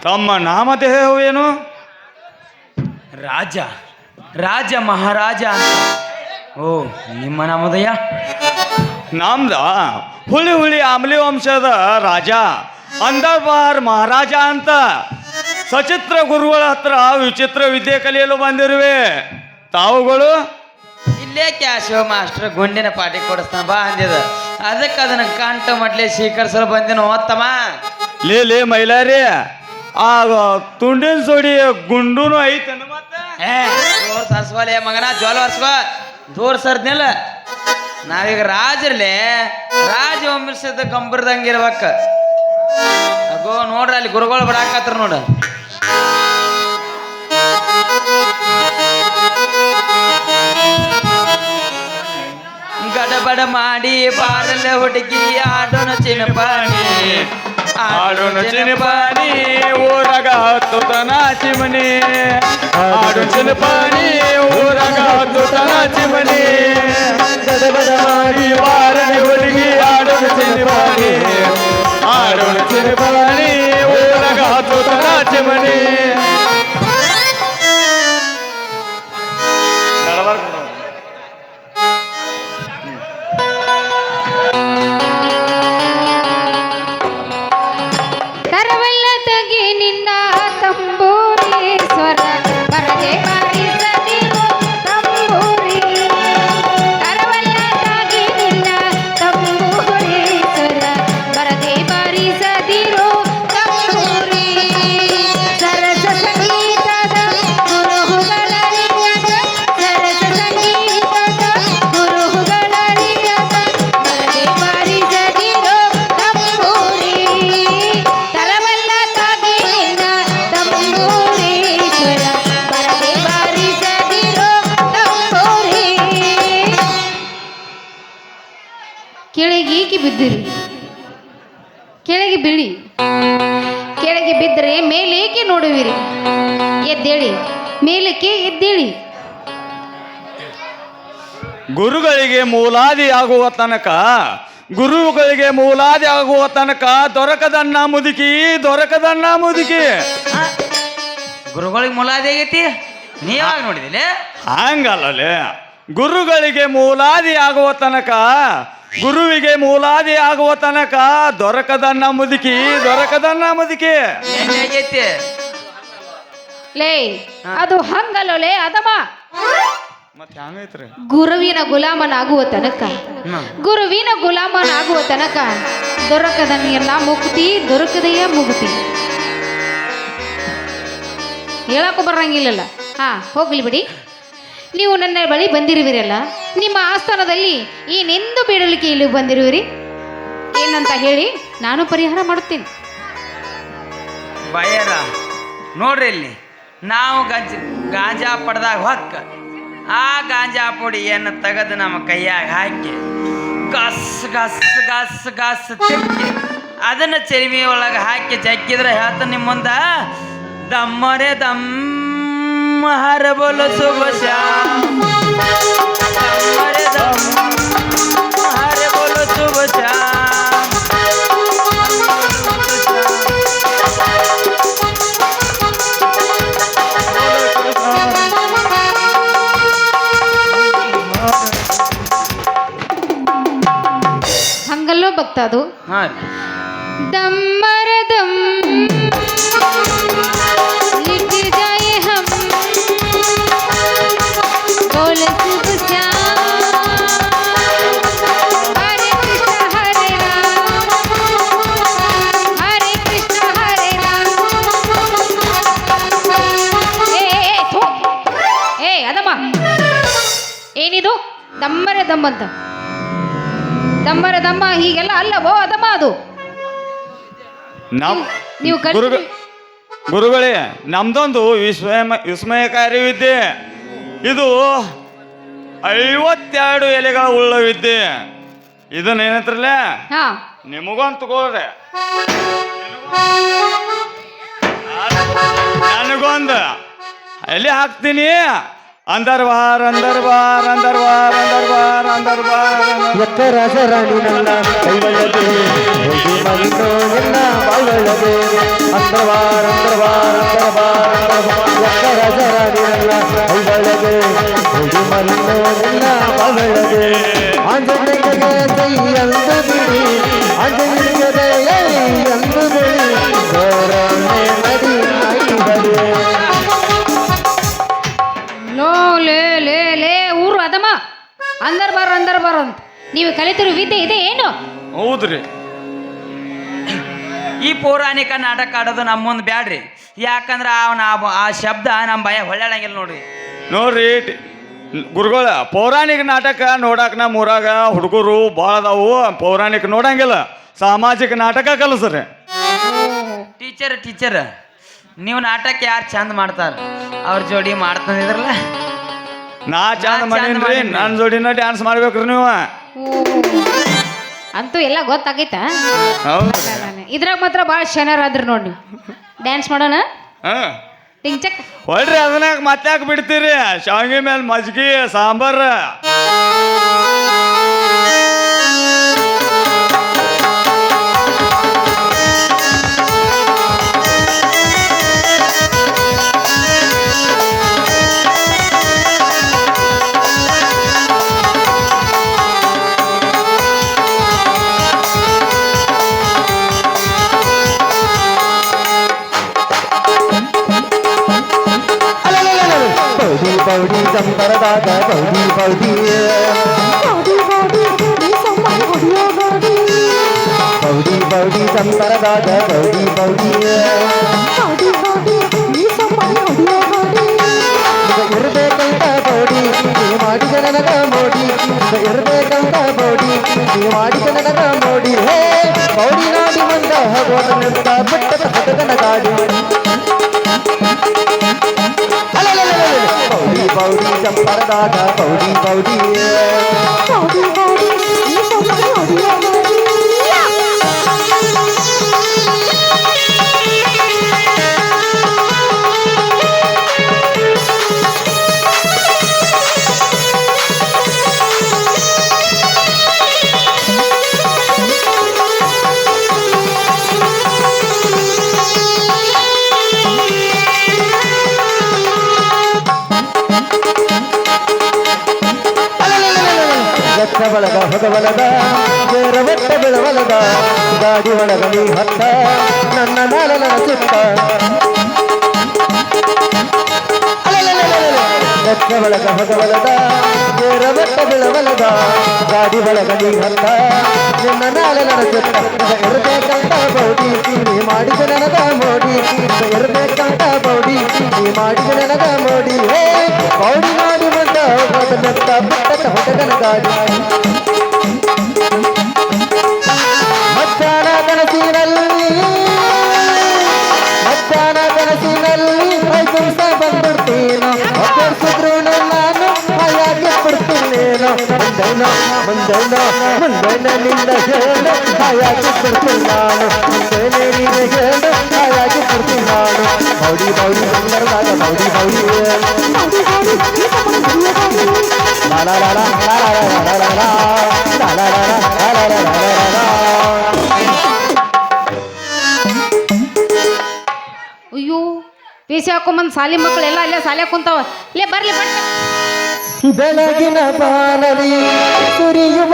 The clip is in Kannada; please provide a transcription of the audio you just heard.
ತಮ್ಮ ನಾಮಧೇಯವೇನು? ರಾಜ ರಾಜ ಮಹಾರಾಜ ಅಂತ. ಓ, ನಿಮ್ಮ ನಾಮೋದಯ? ನಮ್ದ ಹುಳಿ ಹುಳಿ ಆಮ್ಲಿ ವಂಶದ ರಾಜ ಅಂದರ್ಬಾರ್ ಮಹಾರಾಜ ಅಂತ. ಸಚಿತ್ರ ಗುರುಗಳ ಹತ್ರ ವಿಚಿತ್ರ ವಿದ್ಯೆ ಕಲಿಯಲು ಬಂದಿರುವೆ. ತಾವುಗಳು ಇಲ್ಲೇ ಕ್ಯಾಶೋ ಮಾಸ್ಟರ್ ಗುಂಡಿನ ಪಾಟಿ ಕೊಡಿಸ್ತಾನ ಬಾ ಅಂದಿದ. ಅದಕ್ಕೆ ಅದನ್ನ ಕಂಠ ಮಟ್ಲೆ ಸ್ವೀಕರಿಸಲು ಬಂದಿನ ಓದ್ತಮ್ಮ. ಲೇ ಮೈಲಾರಿ, ಆ ತುಂಡಿನ ಸೋಡಿ ಗುಂಡುನು ಐತೇನು? ಮತ್ತೆ ದೂರ ಸರ್ಸ್ವಲೆ ಮಗನ, ಜೋಲ್ ವರ್ಸ್ಕೋ, ದೂರ ಸರ್ದ್ನಿಲ್ಲ. ನಾವೀಗ ರಾಜರ್ಲೆ ರಾಜ ವಂಶದ ಕಂಬರ್ದಂಗಿರ್ಬೇಕ. ಅಗೋ ನೋಡ್ರಿ, ಅಲ್ಲಿ ಗುರುಗಳು ಬರಾಕತ್ರ ನೋಡ. ಗಡಬಡ ಮಾಡಿ ಬಾರಲ್ಲ ಹುಡುಗಿ ಆಡೋಣ ಚಿನ್ನಪಾಣಿ, ಆಡೋಣ ಚಿನ್ನಪಾಣಿ ಊರಾಗ ಹತ್ತುತನ ಚಿಮನಿ, ಆಡು ಚಿನ್ನಪಾಣಿ ಊರಾಗ ಹತ್ತುತನ ಚಿಮನಿ. ಗಡಬಡ ಮಾಡಿ ಬಾರಲ್ಲ ಹುಡುಗಿ ಆಡೋಣ ಚಿನ್ನಪಾಣಿ, ಆಡೋಣ ಚಿನ್ನಪಾಣಿ ಊರಾಗ ಹತ್ತುತನ ಚಿಮನಿ. ಕೆಳಗೆ ಬಿದ್ದಿರಿ, ಕೆಳಗೆ ಬೀಳಿ, ಕೆಳಗೆ ಬಿದ್ದರೆ ಮೇಲೇಕೆ ನೋಡುವಿರಿ? ಎದ್ದೇಳಿ, ಮೇಲಕ್ಕೆ ಎದ್ದೇಳಿ. ಗುರುಗಳಿಗೆ ಮೂಲಾದಿ ಆಗುವ ತನಕ, ಗುರುಗಳಿಗೆ ಮೂಲಾದಿ ಆಗುವ ತನಕ ದೊರಕದನ್ನ ಮುದುಕಿ, ದೊರಕದನ್ನ ಮುದುಕಿ. ಗುರುಗಳಿಗೆ ಮುಲಾದಿ ಆಗೈತಿ, ನೀವಾಗ ನೋಡಿದಿಲ್ಲ? ಹಂಗಲ್ಲೇ, ಗುರುಗಳಿಗೆ ಮೂಲಾದಿ ಆಗುವ ತನಕ, ಗುರುವಿಗೆ ಮೂಲಾದಿ ಆಗುವ ತನಕ ದೊರಕದನ್ನ ಮುದುಕಿ, ದೊರಕದನ್ನ ಮುದುಕಿ. ಆಗೈತಿ ಲೇ, ಅದು ಹಂಗಲ್ಲೋಲೆ ಅದಮ್ಮ. ಮತ್ತೆ ಹಂಗೈತ್ರಿ. ಗುರುವಿನ ಗುಲಾಮನಾಗುವ ತನಕ, ಗುರುವಿನ ಗುಲಾಮನಾಗುವ ತನಕ ದೊರಕದನ್ನೆಲ್ಲ ಮುಕ್ತಿ, ದೊರಕದೆಯ ಮುಕ್ತಿ. ಹೇಳಕ್ಕೂ ಬರಂಗಿಲ್ಲಲ್ಲ. ಹಾ, ಹೋಗ್ಲಿ ಬಿಡಿ. ನೀವು ನನ್ನ ಬಳಿ ಬಂದಿರುವಿರಲ್ಲ, ನಿಮ್ಮ ಆಸ್ಥಾನದಲ್ಲಿ ಏನೆಂದು ಬೇಡಲಿಕ್ಕೆ ಇಲ್ಲಿ ಬಂದಿರುವಿರಿ? ಏನಂತ ಹೇಳಿ ನಾನು ಪರಿಹಾರ ಮಾಡುತ್ತೇನೆ. ಬಯರ ನೋಡ್ರಿ, ಇಲ್ಲಿ ನಾವು ಗಾಂಜಾ ಪಡ್ದಾಗ ಹೊಕ್ಕ ಆ ಗಾಂಜಾ ಪುಡಿಯನ್ನು ತೆಗೆದು ನಮ್ಮ ಕೈಯಾಗ ಹಾಕಿ ಗಸ್ ಗಸ್ ಗಸ್ ಗಸ್ ತಿಕ್ಕಿ ಅದನ್ನು ಚರಿಮಿ ಒಳಗೆ ಹಾಕಿ ಜಗ್ಗಿದ್ರೆ ಹೇಳ್ತಾನೆ ನಿಮ್ಮ ಮುಂದ, ದಮ್ಮರೆ ದಮ್ಮ ಹರ ಬೋಲೋ ಶುಭ ಶ್ಯಾಮ್, ದಮ್ಮರೆ ದಮ್ಮ ಹರ ಬೋಲೋ ಶುಭ ಶ್ಯಾಮ್. ಹಂಗಲ್ಲೋ ಭಕ್ತ ಅದು. ದಮ್ಮರ ದಮ್ ಲಿಟ್ ಜಾಯೆ ಹಮ್ ಬೋಲ ಶುಭ ಶ್ಯಾಮ್, ಹರೆ ಕೃಷ್ಣ ಹರೆ ರಾಮ, ಹರೆ ಕೃಷ್ಣ ಹರೆ ರಾಮ. ಏ ಅದಮ್ಮ, ಏನಿದು ದಮ್ಮರ ದಮ್ ಅಂತ? ದಮ್ಮರ ದಮ್ಮ ಹೀಗೆಲ್ಲ ಅಲ್ಲವೋ ಅದಮ್ಮ ಅದು? ನೀವು ಗುರುಗಳೇ, ನಮ್ದೊಂದು ವಿಸ್ಮಯಕಾರಿ ವಿದ್ಯೆ ಇದು. 52 ಎಲೆಗಳ ಉಳ್ಳ ವಿದ್ಯೆ. ಇದನ್ನ ಏನಂತ್ರಲ್ಲ, ನಿಮಗೊಂದು ತಗೋರೆ, ನನಗೊಂದು ಎಲೆ ಹಾಕ್ತೀನಿ. अंदरबार अंदरबार अंदरबार अंदरबार अंदरबार राजा रानी ಮರಿನೋ ನಿನ್ನ ಬಾಳೊಳಗೆ ಅಂತರವಾರ ಜರಾಡಿರಲ್ಲ ಕೈಯೊಳಗೆ ಹುಡಿ ಮರಿನೋ ನಿನ್ನ ಬಾಳೊಳಗೆ ಆಂಜನೇಯಗೆ ಕೈ ಅಂದು ಬಿಡಿ ಆಂಜನೇಯಗೆ ಅಂದು ಬಿಡಿ ಗೌರವನೆ ನಡಿ ಆಯ್ಬರೆ ಲೋ ಲೇ ಲೇ ಲೇ ಊರು ಅದಮ್ಮ ಅಂದರ್ ಬಾರ ಅಂತ ನೀವು ಕಲಿತಿರೋ ವಿದ್ಯೆ ಇದೆ ಏನು? ಹೌದ್ರಿ. ಈ ಪೌರಾಣಿಕ ನಾಟಕ ಆಡೋದು ನಮ್ಮ ಮುಂದೆ ಬ್ಯಾಡ್ರಿ. ಯಾಕಂದ್ರೆ ಆ ಶಬ್ದ ನಮ್ಮ ಭಯ ಹೊಳ್ಳಾಡಂಗಿಲ್ಲ ನೋಡ್ರಿ. ನೋಡ್ರಿ ಗುರುಗಳ ಪೌರಾಣಿಕ ನಾಟಕ ನೋಡಾಕ ನಮ್ಮ ಊರಾಗ ಹುಡುಗರು ಭಾಳ ಅದಾವು. ಪೌರಾಣಿಕ ನೋಡಂಗಿಲ್ಲ, ಸಾಮಾಜಿಕ ನಾಟಕ ಕಲಿಸ್ರಿ. ಟೀಚರ್ ನೀವು ನಾಟಕ ಯಾರು ಚಂದ ಮಾಡ್ತಾರ ಅವ್ರ ಜೋಡಿ ಮಾಡ್ತಂದಿದ್ರಲ್ಲ. ನಾ ಚಂದ ಮಾಡೀನ್ರಿ, ನನ್ನ ಜೋಡಿನ ಡ್ಯಾನ್ಸ್ ಮಾಡ್ಬೇಕ್ರಿ ನೀವು. ಅಂತೂ ಎಲ್ಲ ಗೊತ್ತಾಗೈತಾ? ಹೌದು. ಇದ್ರಾಗ ಮಾತ್ರ ಭಾಳ ಶನರಾದ್ರಿ ನೋಡಿ. ಡ್ಯಾನ್ಸ್ ಮಾಡೋಣ ಟಿಂಚಕ್ ಹೊಳ್ರಿ. ಅದನ್ನಾಗ ಮತ್ತೆ ಯಾಕೆ ಬಿಡ್ತೀರಿ? ಶಾವಿಗೆ ಮೇಲೆ ಮಜ್ಗಿ ಸಾಂಬಾರ. ಬೌಡಿ ಸಂಬರದಾಗ ಬೌಡಿ ಬೌಡಿ ಬೌಡಿ ಬೌಡಿ ಸಂಬರದಾಗ ಬೌಡಿ ಬೌಡಿ ಇರಬೇಕಂತ ಬೌಡಿ ಮಾಡಿದ ನನಗ ಮೋಡಿ ಇರಬೇಕಂತ ಬೌಡಿ ಮಾಡಿದ ನನಗ ಮೋಡಿ ಹೇ ಬೌಡಿ ನಾಡಿ ಬಂದ ಹೋಗೋದ ನಿಂತ ಬಿಟ್ಟದ ಹದಗನ ಗಾಡಿ ಬೌಡಿ ಬೌಡಿ ಚಂಪರದಾಗ ಬೌಡಿ ಬೌಡಿ ಬಳಗ ಹೊಗವಲದ ಬೇರ ಬೆಟ್ಟ ಬೆಳವಲದ ಗಾಡಿ ಒಳಗ ನೀ ಹತ್ತ ನನ್ನ ನಾಲನ ಚಿತ್ತ ಬೆಟ್ಟ ಒಳಗ ಹೊಗವಲದ ಬೇರ ಬೆಟ್ಟ ಬೆಳವಲದ ಗಾಡಿ ಒಳಗ ನೀ ಹತ್ತ ನಿನ್ನ ನಾಲನ ಚಿತ್ತ ಇರಬೇಕಂತ ಬೌಡಿ ನೀ ಮಾಡಿದ ನನಗ ಮೋಡಿ ಇರಬೇಕಂತ ಬೌಡಿ ನೀ ಮಾಡಿದ ನನಗ ಮೋಡಿ ಹೇ ಬೌಡಿ ಮಾಡಿ ಬಂದ ಹೋಗೋದನ್ನಂತ ಬಿಟ್ಟದ ಹೊಗದನ ಗಾಡಿ ಮಧ್ಯಾಹ್ನ ಕನಸಿನಲ್ಲಿ 5 ನಿಮಿಷ ಬಂದ್ಬಿಡ್ತೀನೋ ಅಭ್ಯರ್ಥಿದ್ರು ನಾನು ಹಾಯಾಗಿ ಬಿಡ್ತೀನೇನೋ ಮುಂದೈನ ನಿಂದ ಹೇಳು ಹಾಯಾಗಿ ಬಿಡ್ತೀನಿ ನಾನು ಮುಂದೈನೆ ನೀನು ಹೇಳು ಹಾಯಾಗಿ ಬಿಡ್ತೀನಿ ನಾನು ಬೌಡಿ ಬೌಡಿ ಸಂದರ್ಭದಾಗ ಬೌಡಿ ಬೌಡಿ ಅಯ್ಯೋ ಪೀಸಿ ಹಾಕೊಂಬಂದು ಸಾಲಿ ಮಕ್ಕಳೆಲ್ಲ ಅಲ್ಲೇ ಸಾಲಿಯಾಗ ಕುಂತಾವ. ಇಲ್ಲೇ ಬರ್ಲಿ ಬಟ್ ಬೆಳಗಿನ ಬಾನಲಿ ಸುರಿಯುವ